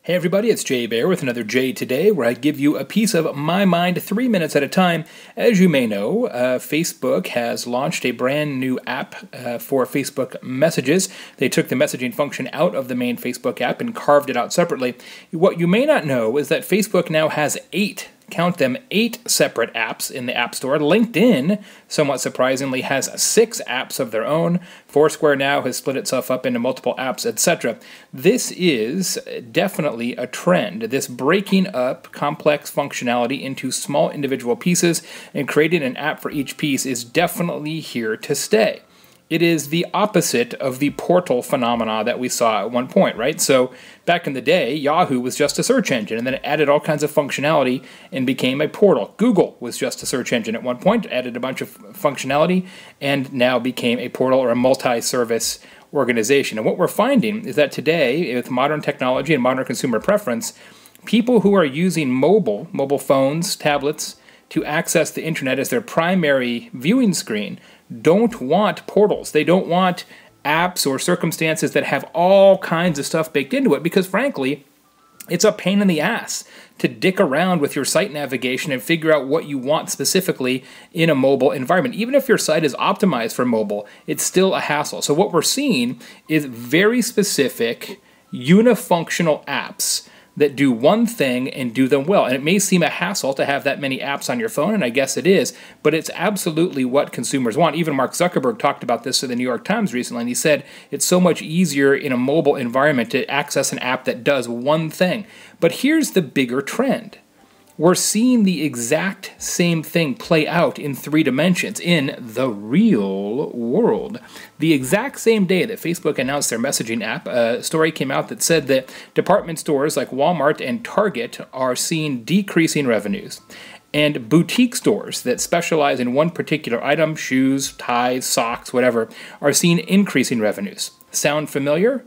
Hey everybody, it's Jay Baer with another Jay Today, where I give you a piece of my mind 3 minutes at a time. As you may know, Facebook has launched a brand new app for Facebook Messages. They took the messaging function out of the main Facebook app and carved it out separately. What you may not know is that Facebook now has 8 separate apps in the App Store. LinkedIn, somewhat surprisingly, has 6 apps of their own. Foursquare now has split itself up into multiple apps, etc. This is definitely a trend. This breaking up complex functionality into small individual pieces and creating an app for each piece is definitely here to stay. It is the opposite of the portal phenomena that we saw at one point, right? So back in the day, Yahoo was just a search engine, and then it added all kinds of functionality and became a portal. Google was just a search engine at one point, added a bunch of functionality, and now became a portal or a multi-service organization. And what we're finding is that today, with modern technology and modern consumer preference, people who are using mobile phones, tablets, to access the internet as their primary viewing screen don't want portals. They don't want apps or circumstances that have all kinds of stuff baked into it because, frankly, it's a pain in the ass to dick around with your site navigation and figure out what you want specifically in a mobile environment. Even if your site is optimized for mobile, it's still a hassle. So what we're seeing is very specific, unifunctional apps that do one thing and do them well. And it may seem a hassle to have that many apps on your phone, and I guess it is, but it's absolutely what consumers want. Even Mark Zuckerberg talked about this to the New York Times recently, and he said it's so much easier in a mobile environment to access an app that does one thing. But here's the bigger trend. We're seeing the exact same thing play out in 3 dimensions in the real world. The exact same day that Facebook announced their messaging app, a story came out that said that department stores like Walmart and Target are seeing decreasing revenues. And boutique stores that specialize in one particular item, shoes, ties, socks, whatever, are seeing increasing revenues. Sound familiar?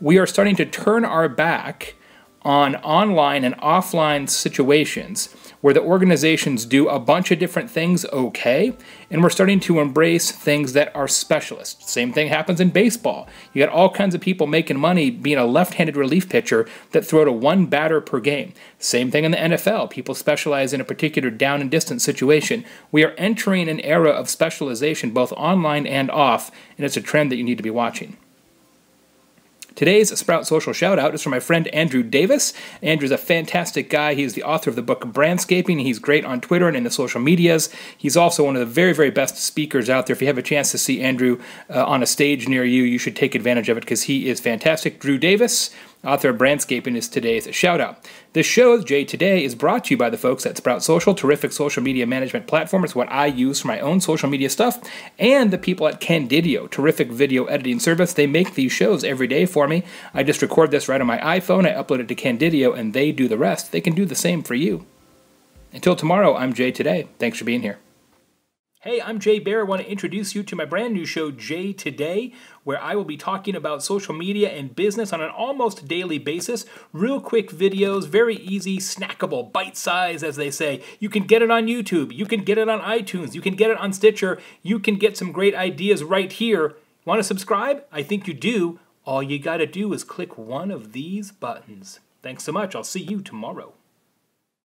We are starting to turn our back on online and offline situations where the organizations do a bunch of different things okay, and we're starting to embrace things that are specialists. Same thing happens in baseball. You got all kinds of people making money being a left-handed relief pitcher that throw to 1 batter per game. Same thing in the NFL. People specialize in a particular down and distance situation. We are entering an era of specialization both online and off, and it's a trend that you need to be watching. Today's Sprout Social Shoutout is from my friend Andrew Davis. Andrew's a fantastic guy. He's the author of the book Brandscaping. He's great on Twitter and in the social medias. He's also one of the very, very best speakers out there. If you have a chance to see Andrew on a stage near you, you should take advantage of it because he is fantastic. Drew Davis, author of Brandscaping, is today's shoutout. This show, Jay Today, is brought to you by the folks at Sprout Social, terrific social media management platform. It's what I use for my own social media stuff, and the people at Candidio, terrific video editing service. They make these shows every day for me. I just record this right on my iPhone, I upload it to Candidio, and they do the rest. They can do the same for you. Until tomorrow, I'm Jay Today. Thanks for being here. Hey, I'm Jay Baer. I want to introduce you to my brand new show, Jay Today, where I will be talking about social media and business on an almost daily basis. Real quick videos, very easy, snackable, bite-sized, as they say. You can get it on YouTube. You can get it on iTunes. You can get it on Stitcher. You can get some great ideas right here. Want to subscribe? I think you do. All you got to do is click one of these buttons. Thanks so much. I'll see you tomorrow.